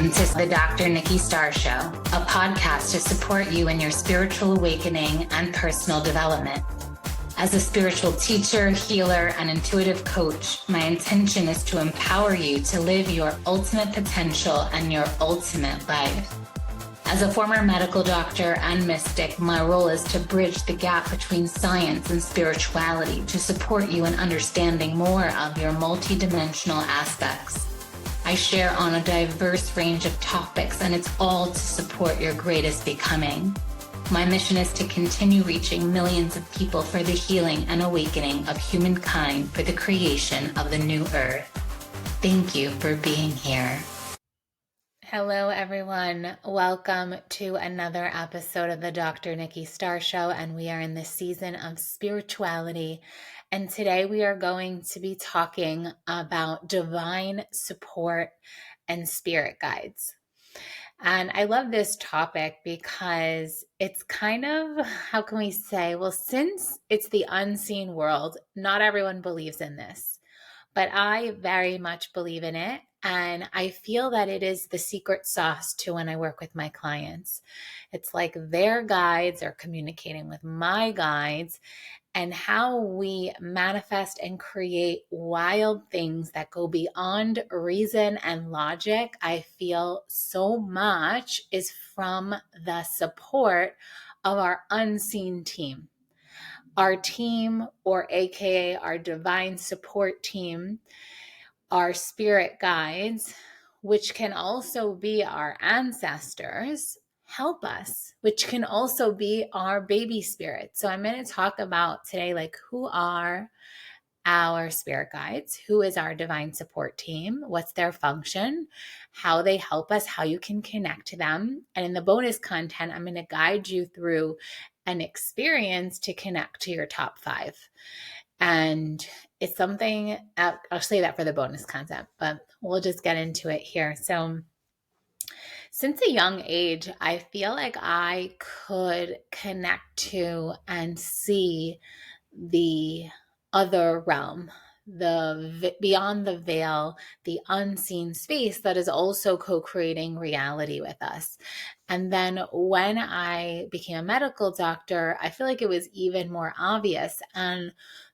Welcome to the Dr. Nikki Starr Show, a podcast to support you in your spiritual awakening and personal development. As a spiritual teacher, healer, and intuitive coach, my intention is to empower you to live your ultimate potential and your ultimate life. As a former medical doctor and mystic, my role is to bridge the gap between science and spirituality to support you in understanding more of your multidimensional aspects. I share on a diverse range of topics, and it's all to support your greatest becoming. My mission is to continue reaching millions of people for the healing and awakening of humankind for the creation of the new earth. Thank you for being here. Hello, everyone. Welcome to another episode of the Dr. Nikki Starr Show, and we are in the season of spirituality. And today we are going to be talking about divine support and spirit guides. And I love this topic because it's kind of, how can we say, well, since it's the unseen world, not everyone believes in this, but I very much believe in it. And I feel that it is the secret sauce to when I work with my clients. It's like their guides are communicating with my guides, and how we manifest and create wild things that go beyond reason and logic, I feel so much is from the support of our unseen team. Our team, or AKA our divine support team, our spirit guides, which can also be our ancestors, help us, which can also be our baby spirits. So I'm going to talk about today, like, who are our spirit guides? Who is our divine support team? What's their function? How they help us, how you can connect to them. And in the bonus content, I'm going to guide you through an experience to connect to your top 5. And it's something, I'll say that for the bonus content, but we'll just get into it here. So since a young age, I feel like I could connect to and see the other realm, the beyond the veil, the unseen space that is also co-creating reality with us. And then when I became a medical doctor, I feel like it was even more obvious. And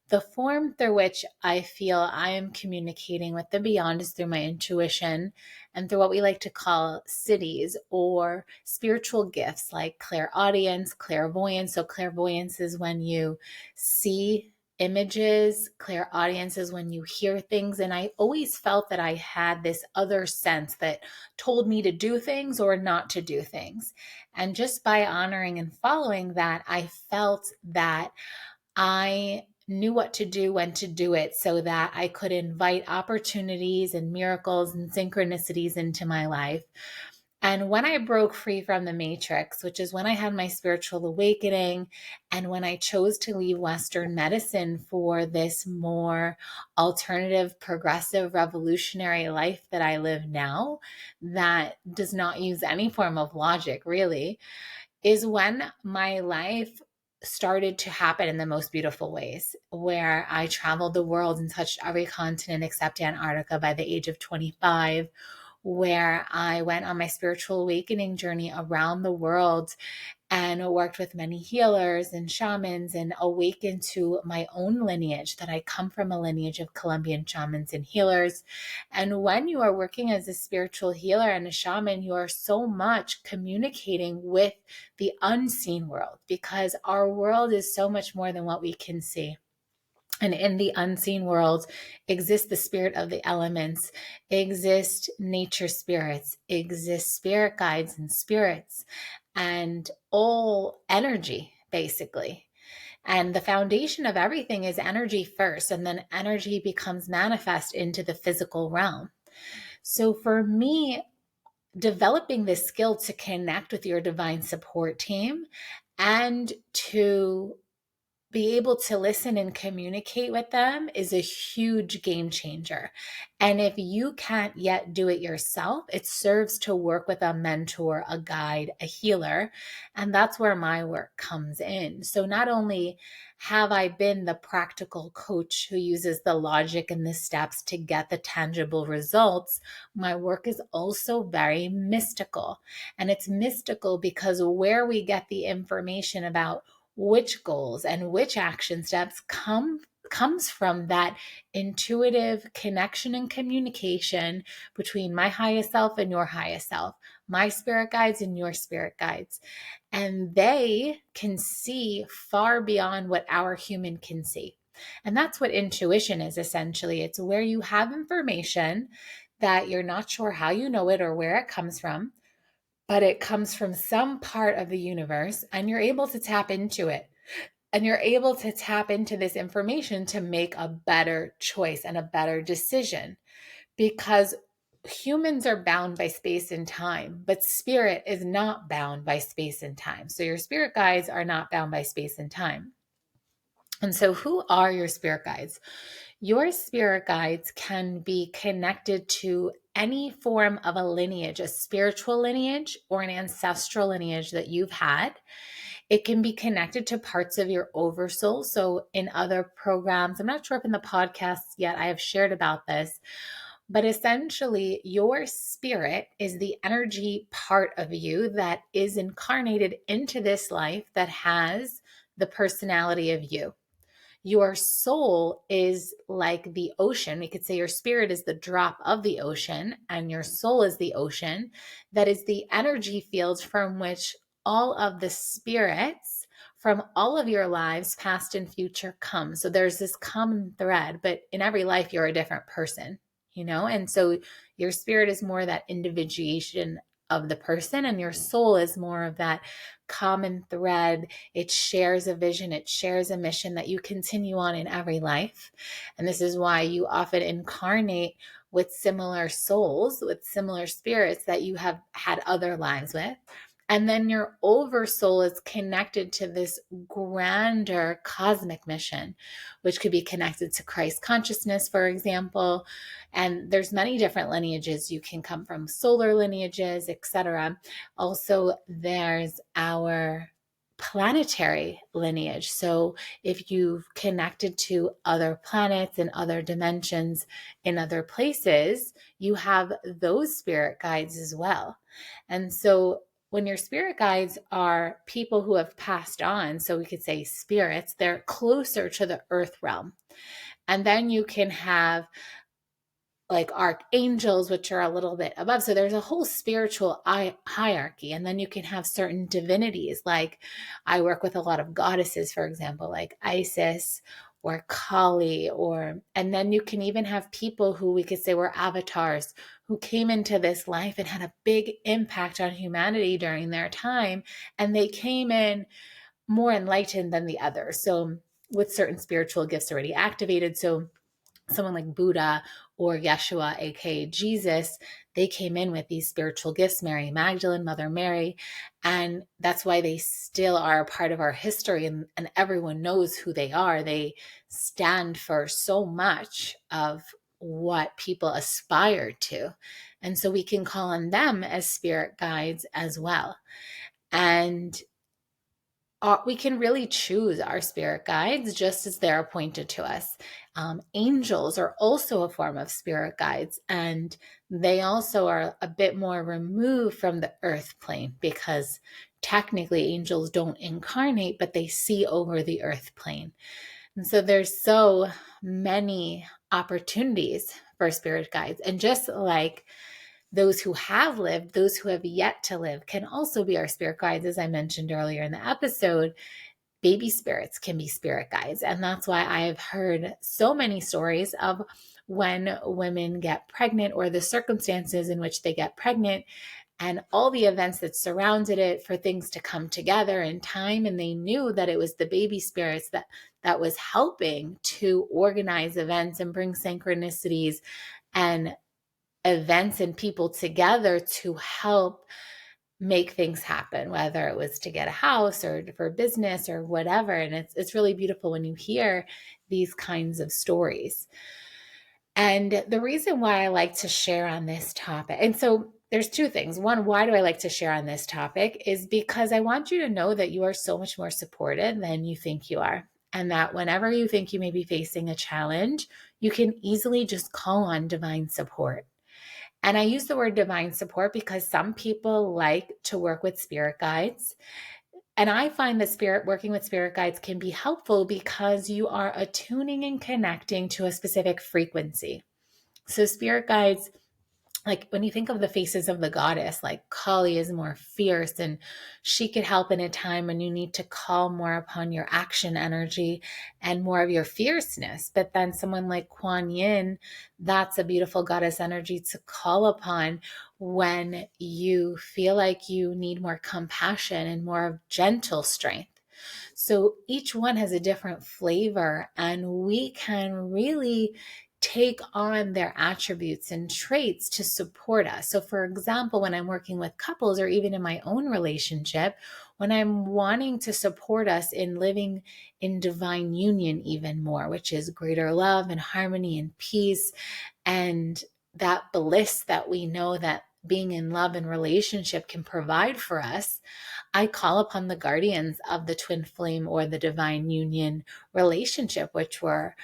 the form through which I feel I am communicating with the beyond is through my intuition and through what we like to call cities or spiritual gifts like clairaudience, clairvoyance. So clairvoyance is when you see images, clairaudience is when you hear things. And I always felt that I had this other sense that told me to do things or not to do things. And just by honoring and following that, I felt that I knew what to do, when to do it, so that I could invite opportunities and miracles and synchronicities into my life. And when I broke free from the matrix, which is when I had my spiritual awakening and when I chose to leave Western medicine for this more alternative, progressive, revolutionary life that I live now, that does not use any form of logic really, is when my life started to happen in the most beautiful ways, where I traveled the world and touched every continent except Antarctica by the age of 25, where I went on my spiritual awakening journey around the world and worked with many healers and shamans and awakened to my own lineage, that I come from a lineage of Colombian shamans and healers. And when you are working as a spiritual healer and a shaman, you are so much communicating with the unseen world, because our world is so much more than what we can see. And in the unseen world exists the spirit of the elements, exist nature spirits, exist spirit guides and spirits, and all energy, basically. And the foundation of everything is energy first, and then energy becomes manifest into the physical realm. So for me, developing this skill to connect with your divine support team and to be able to listen and communicate with them is a huge game changer. And if you can't yet do it yourself, it serves to work with a mentor, a guide, a healer. And that's where my work comes in. So not only have I been the practical coach who uses the logic and the steps to get the tangible results, my work is also very mystical. And it's mystical because where we get the information about which goals and which action steps comes from that intuitive connection and communication between my highest self and your highest self, my spirit guides and your spirit guides. And they can see far beyond what our human can see. And that's what intuition is essentially. It's where you have information that you're not sure how you know it or where it comes from, but it comes from some part of the universe and you're able to tap into it. And you're able to tap into this information to make a better choice and a better decision, because humans are bound by space and time, but spirit is not bound by space and time. So your spirit guides are not bound by space and time. And so who are your spirit guides? Your spirit guides can be connected to any form of a lineage, a spiritual lineage or an ancestral lineage that you've had. It can be connected to parts of your oversoul. So in other programs, I'm not sure if in the podcast yet I have shared about this, but essentially your spirit is the energy part of you that is incarnated into this life that has the personality of you. Your soul is like the ocean. We could say your spirit is the drop of the ocean, and your soul is the ocean. That is the energy field from which all of the spirits from all of your lives, past and future, come. So there's this common thread, but in every life, you're a different person, And so your spirit is more that individuation of the person, and your soul is more of that common thread. It shares a vision, it shares a mission that you continue on in every life. And this is why you often incarnate with similar souls, with similar spirits that you have had other lives with. And then your oversoul is connected to this grander cosmic mission, which could be connected to Christ consciousness, for example. And there's many different lineages. You can come from solar lineages, etc. Also, there's our planetary lineage. So if you've connected to other planets and other dimensions in other places, you have those spirit guides as well. And so when your spirit guides are people who have passed on, so we could say spirits, they're closer to the earth realm. And then you can have like archangels, which are a little bit above. So there's a whole spiritual hierarchy. And then you can have certain divinities. Like I work with a lot of goddesses, for example, like Isis or Kali, and then you can even have people who we could say were avatars who came into this life and had a big impact on humanity during their time. And they came in more enlightened than the others. So with certain spiritual gifts already activated. So someone like Buddha or Yeshua, aka Jesus, they came in with these spiritual gifts, Mary Magdalene, Mother Mary, and that's why they still are a part of our history, and everyone knows who they are. They stand for so much of what people aspire to. And so we can call on them as spirit guides as well. And we can really choose our spirit guides just as they're appointed to us. Angels are also a form of spirit guides, and they also are a bit more removed from the earth plane because technically angels don't incarnate, but they see over the earth plane. And so there's so many opportunities for spirit guides. And just like those who have lived, those who have yet to live can also be our spirit guides. As I mentioned earlier in the episode, baby spirits can be spirit guides. And that's why I've heard so many stories of when women get pregnant or the circumstances in which they get pregnant and all the events that surrounded it for things to come together in time. And they knew that it was the baby spirits that was helping to organize events and bring synchronicities and events and people together to help make things happen, whether it was to get a house or for business or whatever. And it's really beautiful when you hear these kinds of stories. And the reason why I like to share on this topic, and so there's two things. One, why do I like to share on this topic is because I want you to know that you are so much more supported than you think you are. And that whenever you think you may be facing a challenge, you can easily just call on divine support. And I use the word divine support because some people like to work with spirit guides. And I find that working with spirit guides can be helpful because you are attuning and connecting to a specific frequency. So spirit guides, like when you think of the faces of the goddess, like Kali is more fierce and she could help in a time when you need to call more upon your action energy and more of your fierceness. But then someone like Kuan Yin, that's a beautiful goddess energy to call upon when you feel like you need more compassion and more of gentle strength. So each one has a different flavor, and we can really take on their attributes and traits to support us. So, for example, when I'm working with couples or even in my own relationship, when I'm wanting to support us in living in divine union even more, which is greater love and harmony and peace, and that bliss that we know that being in love and relationship can provide for us, I call upon the guardians of the twin flame or the divine union relationship, which were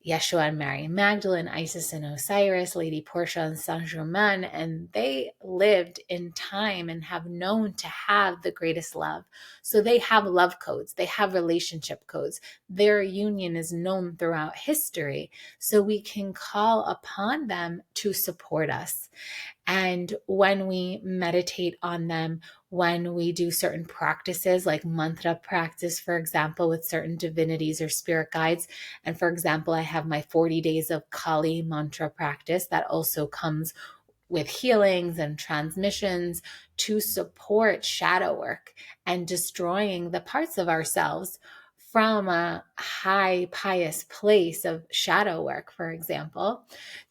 Yeshua and Mary Magdalene, Isis and Osiris, Lady Portia and Saint Germain, and they lived in time and have known to have the greatest love. So they have love codes, they have relationship codes. Their union is known throughout history, so we can call upon them to support us. And when we meditate on them, when we do certain practices like mantra practice, for example, with certain divinities or spirit guides. And for example, I have my 40 days of Kali mantra practice that also comes with healings and transmissions to support shadow work and destroying the parts of ourselves from a high pious place of shadow work, for example,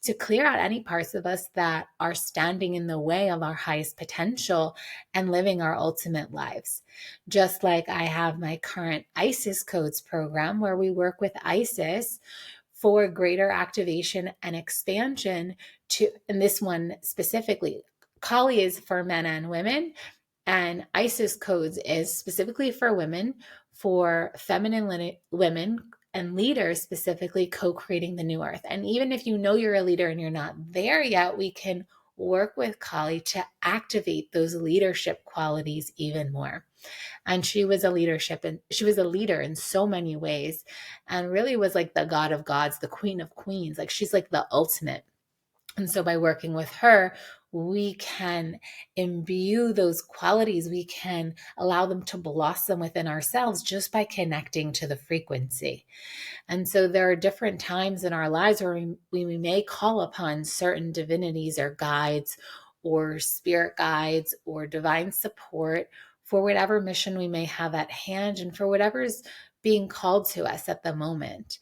to clear out any parts of us that are standing in the way of our highest potential and living our ultimate lives. Just like I have my current Isis Codes program where we work with Isis for greater activation and expansion to, and this one specifically, Kali is for men and women, and Isis Codes is specifically for women, for feminine women and leaders, specifically co-creating the new earth. And even if you know you're a leader and you're not there yet, we can work with Kali to activate those leadership qualities even more. And she was a leader in so many ways, and really was like the god of gods, the queen of queens. Like she's like the ultimate. And so by working with her, we can imbue those qualities. We can allow them to blossom within ourselves just by connecting to the frequency. And so there are different times in our lives where we may call upon certain divinities or guides or spirit guides or divine support for whatever mission we may have at hand and for whatever is being called to us at the moment.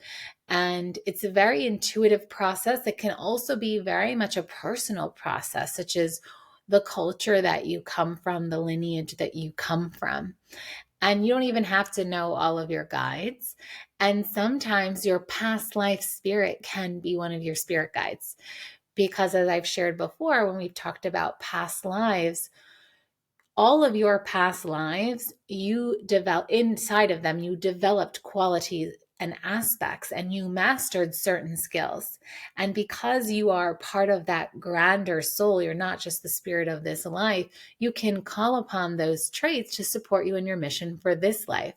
And it's a very intuitive process. It can also be very much a personal process, such as the culture that you come from, the lineage that you come from. And you don't even have to know all of your guides. And sometimes your past life spirit can be one of your spirit guides. Because as I've shared before, when we've talked about past lives, all of your past lives, you develop inside of them, you developed qualities and aspects and you mastered certain skills. And because you are part of that grander soul, you're not just the spirit of this life, you can call upon those traits to support you in your mission for this life.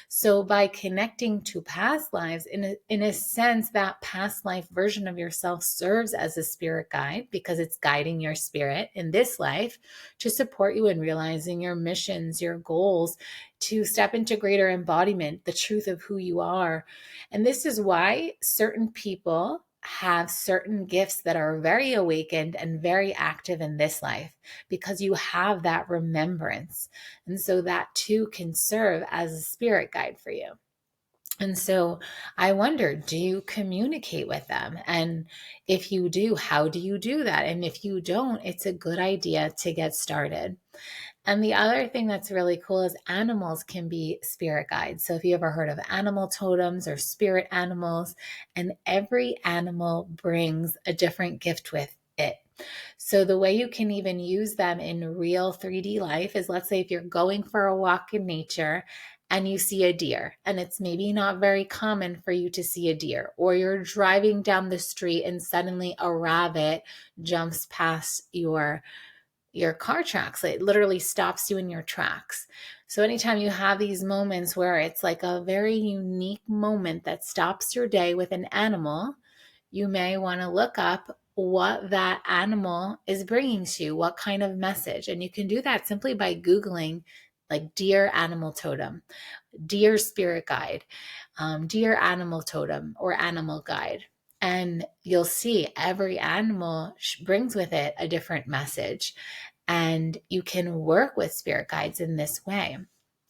So by connecting to past lives, in a sense, that past life version of yourself serves as a spirit guide because it's guiding your spirit in this life to support you in realizing your missions, your goals, to step into greater embodiment, the truth of who you are. And this is why certain people have certain gifts that are very awakened and very active in this life because you have that remembrance. And so that too can serve as a spirit guide for you. And so I wonder, do you communicate with them? And if you do, how do you do that? And if you don't, it's a good idea to get started. And the other thing that's really cool is animals can be spirit guides. So if you ever heard of animal totems or spirit animals, and every animal brings a different gift with it. So the way you can even use them in real 3D life is, let's say if you're going for a walk in nature and you see a deer, and it's maybe not very common for you to see a deer, or you're driving down the street and suddenly a rabbit jumps past your car tracks. It literally stops you in your tracks. So anytime you have these moments where it's like a very unique moment that stops your day with an animal, you may want to look up what that animal is bringing to you, what kind of message. And you can do that simply by Googling like deer animal totem, deer spirit guide, deer animal totem, or animal guide. And you'll see every animal brings with it a different message. And you can work with spirit guides in this way.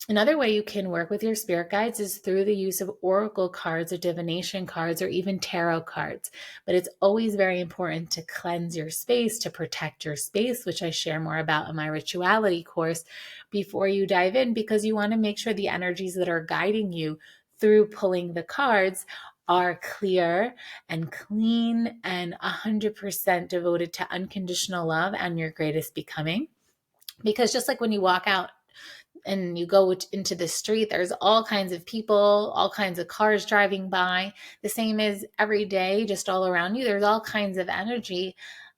Another way you can work with your spirit guides is through the use of oracle cards or divination cards or even tarot cards. But it's always very important to cleanse your space, to protect your space, which I share more about in my rituality course before you dive in, because you want to make sure the energies that are guiding you through pulling the cards are clear and clean and 100% devoted to unconditional love and your greatest becoming. Because just like when you walk out and you go into the street, there's all kinds of people, all kinds of cars driving by. The same as every day, just all around you, there's all kinds of energy,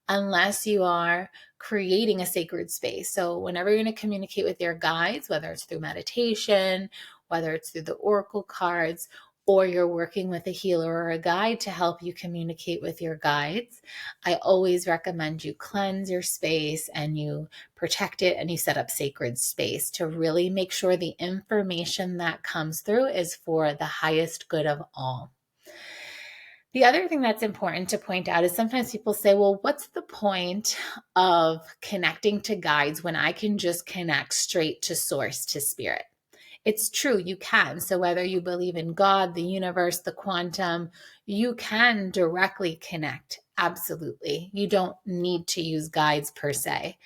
unless you are creating a sacred space. So whenever you're going to communicate with your guides, whether it's through meditation, whether it's through the oracle cards, or you're working with a healer or a guide to help you communicate with your guides, I always recommend you cleanse your space and you protect it and you set up sacred space to really make sure the information that comes through is for the highest good of all. The other thing that's important to point out is sometimes people say, well, what's the point of connecting to guides when I can just connect straight to source, to spirit? It's true, you can. So whether you believe in God, the universe, the quantum, you can directly connect. Absolutely. You don't need to use guides per se.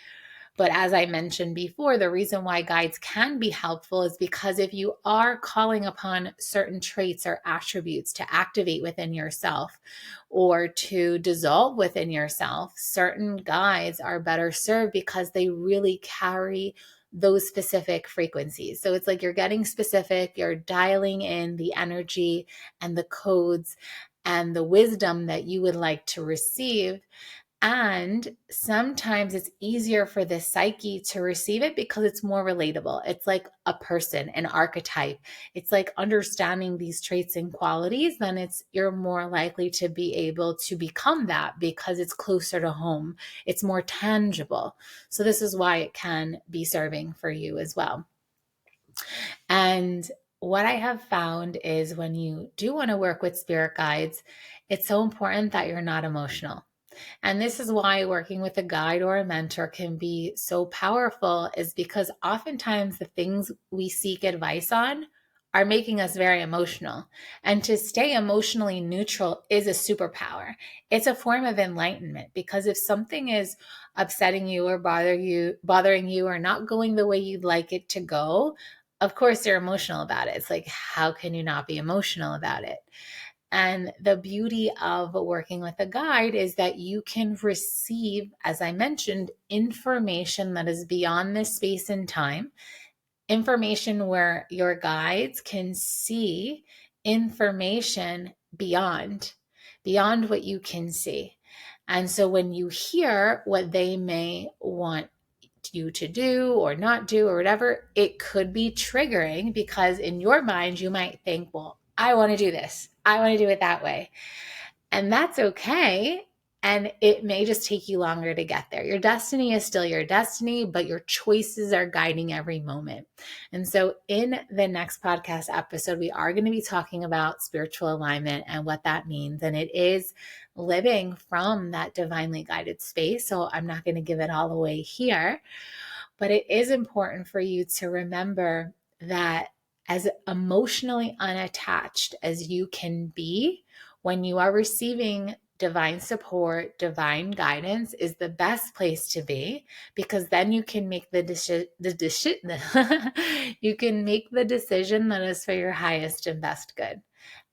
But as I mentioned before, the reason why guides can be helpful is because if you are calling upon certain traits or attributes to activate within yourself or to dissolve within yourself, certain guides are better served because they really carry those specific frequencies. So it's like you're getting specific, you're dialing in the energy and the codes and the wisdom that you would like to receive. And sometimes it's easier for the psyche to receive it because it's more relatable. It's like a person, an archetype. It's like understanding these traits and qualities, then you're more likely to be able to become that because it's closer to home. It's more tangible. So this is why it can be serving for you as well. And what I have found is when you do want to work with spirit guides, it's so important that you're not emotional. And this is why working with a guide or a mentor can be so powerful, is because oftentimes the things we seek advice on are making us very emotional. And to stay emotionally neutral is a superpower. It's a form of enlightenment, because if something is upsetting you or bothering you or not going the way you'd like it to go, of course you're emotional about it. It's like, how can you not be emotional about it? And the beauty of working with a guide is that you can receive, as I mentioned, information that is beyond this space and time, information where your guides can see information beyond what you can see. And so when you hear what they may want you to do or not do or whatever, it could be triggering, because in your mind, you might think, well, I want to do this. I want to do it that way. And that's okay. And it may just take you longer to get there. Your destiny is still your destiny, but your choices are guiding every moment. And so in the next podcast episode, we are going to be talking about spiritual alignment and what that means. And it is living from that divinely guided space. So I'm not going to give it all away here, but it is important for you to remember that as emotionally unattached as you can be when you are receiving divine support, divine guidance is the best place to be, because then you can make you can make the decision that is for your highest and best good.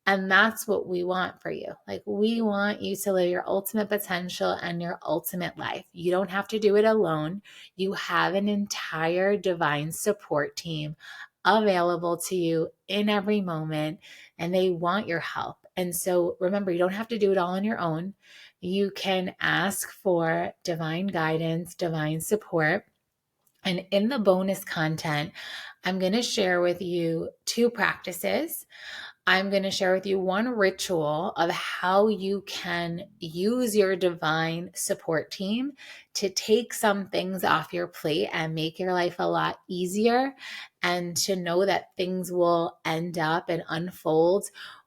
And that's what we want for you. Like, we want you to live your ultimate potential and your ultimate life. You don't have to do it alone. You have an entire divine support team available to you in every moment, and they want your help. And so remember, you don't have to do it all on your own. You can ask for divine guidance, divine support. And in the bonus content, I'm going to share with you 2 practices. I'm going to share with you one ritual of how you can use your divine support team to take some things off your plate and make your life a lot easier, and to know that things will end up and unfold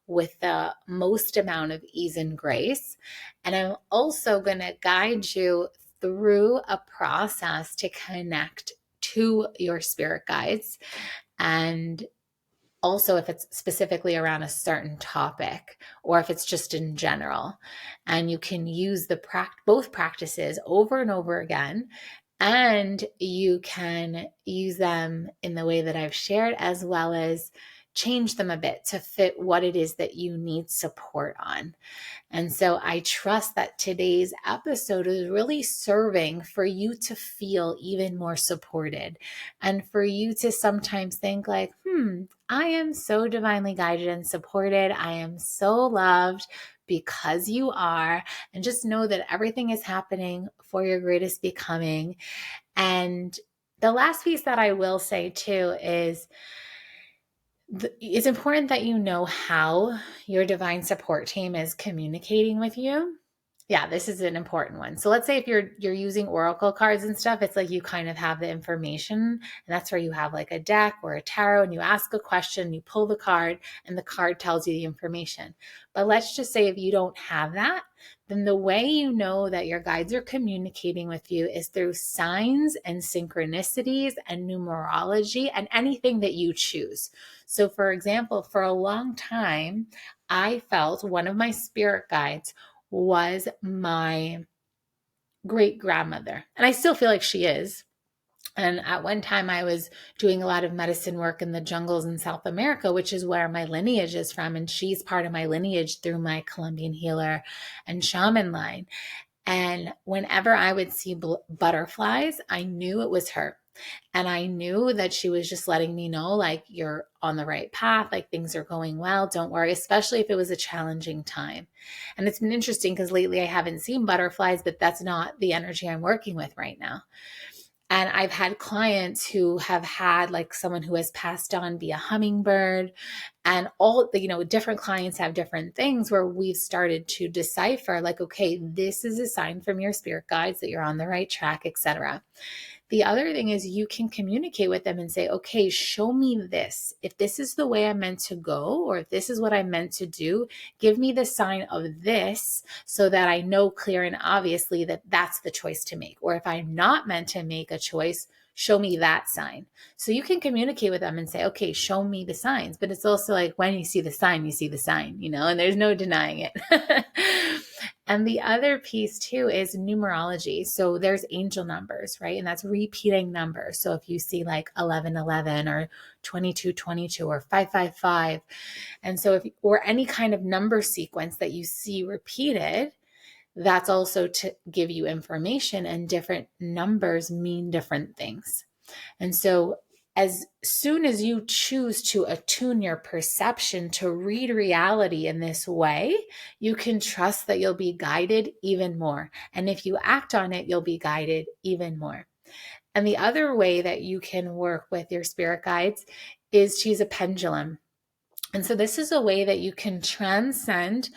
with the most amount of ease and grace. And I'm also going to guide you through a process to connect to your spirit guides, and also if it's specifically around a certain topic or if it's just in general. And you can use both practices over and over again, and you can use them in the way that I've shared, as well as change them a bit to fit what it is that you need support on. And so I trust that today's episode is really serving for you to feel even more supported, and for you to sometimes think like, I am so divinely guided and supported. I am so loved, because you are. And just know that everything is happening for your greatest becoming. And the last piece that I will say too is, it's important that you know how your divine support team is communicating with you. Yeah, this is an important one. So let's say if you're using oracle cards and stuff, it's like you kind of have the information, and that's where you have like a deck or a tarot, and you ask a question, you pull the card, and the card tells you the information. But let's just say if you don't have that, then the way you know that your guides are communicating with you is through signs and synchronicities and numerology and anything that you choose. So for example, for a long time, I felt one of my spirit guides was my great grandmother. And I still feel like she is. And at one time, I was doing a lot of medicine work in the jungles in South America, which is where my lineage is from. And she's part of my lineage through my Colombian healer and shaman line. And whenever I would see butterflies, I knew it was her. And I knew that she was just letting me know, like, you're on the right path, like things are going well, don't worry, especially if it was a challenging time. And it's been interesting because lately I haven't seen butterflies, but that's not the energy I'm working with right now. And I've had clients who have had like someone who has passed on via hummingbird, and all the, different clients have different things where we've started to decipher like, okay, this is a sign from your spirit guides that you're on the right track, etc. The other thing is you can communicate with them and say, okay, show me this. If this is the way I'm meant to go, or if this is what I'm meant to do, give me the sign of this so that I know clear and obviously that that's the choice to make. Or if I'm not meant to make a choice, show me that sign. So you can communicate with them and say, okay, show me the signs. But it's also like, when you see the sign, you see the sign, and there's no denying it. And the other piece too is numerology. So there's angel numbers, right? And that's repeating numbers. So if you see like 1111 or 2222 or 555, and so or any kind of number sequence that you see repeated, that's also to give you information, and different numbers mean different things. And so as soon as you choose to attune your perception to read reality in this way, you can trust that you'll be guided even more. And if you act on it, you'll be guided even more. And the other way that you can work with your spirit guides is to use a pendulum. And so this is a way that you can transcend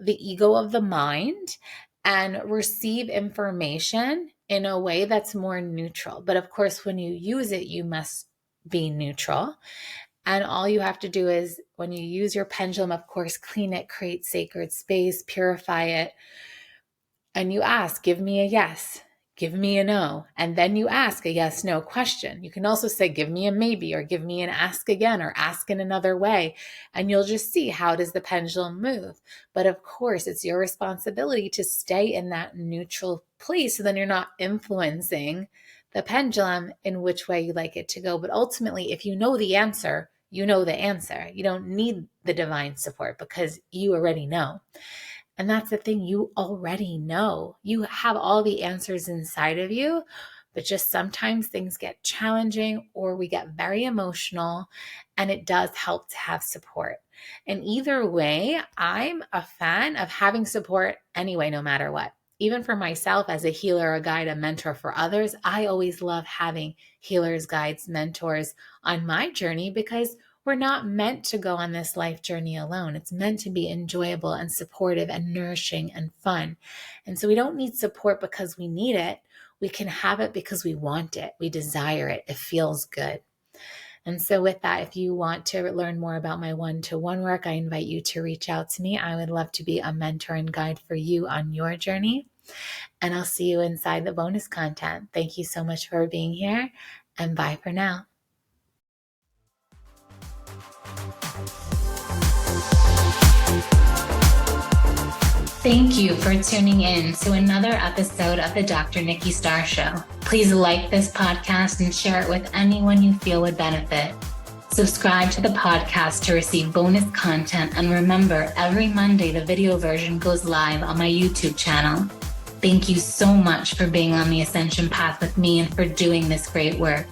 the ego of the mind and receive information in a way that's more neutral. But of course, when you use it, you must be neutral. And all you have to do is, when you use your pendulum, of course, clean it, create sacred space, purify it. And you ask, give me a yes, give me a no. And then you ask a yes, no question. You can also say, give me a maybe, or give me an ask again, or ask in another way. And you'll just see, how does the pendulum move? But of course, it's your responsibility to stay in that neutral place, so then you're not influencing the pendulum in which way you like it to go. But ultimately, if you know the answer, you know the answer. You don't need the divine support because you already know. And that's the thing, you already know. You have all the answers inside of you, but just sometimes things get challenging or we get very emotional, and it does help to have support. And either way, I'm a fan of having support anyway, no matter what. Even for myself as a healer, a guide, a mentor for others, I always love having healers, guides, mentors on my journey, because we're not meant to go on this life journey alone. It's meant to be enjoyable and supportive and nourishing and fun. And so we don't need support because we need it. We can have it because we want it. We desire it. It feels good. And so with that, if you want to learn more about my one-to-one work, I invite you to reach out to me. I would love to be a mentor and guide for you on your journey. And I'll see you inside the bonus content. Thank you so much for being here, and bye for now. Thank you for tuning in to another episode of the Dr. Nikki Starr Show. Please like this podcast and share it with anyone you feel would benefit. Subscribe to the podcast to receive bonus content, and remember, every Monday the video version goes live on my YouTube channel. Thank you so much for being on the ascension path with me and for doing this great work.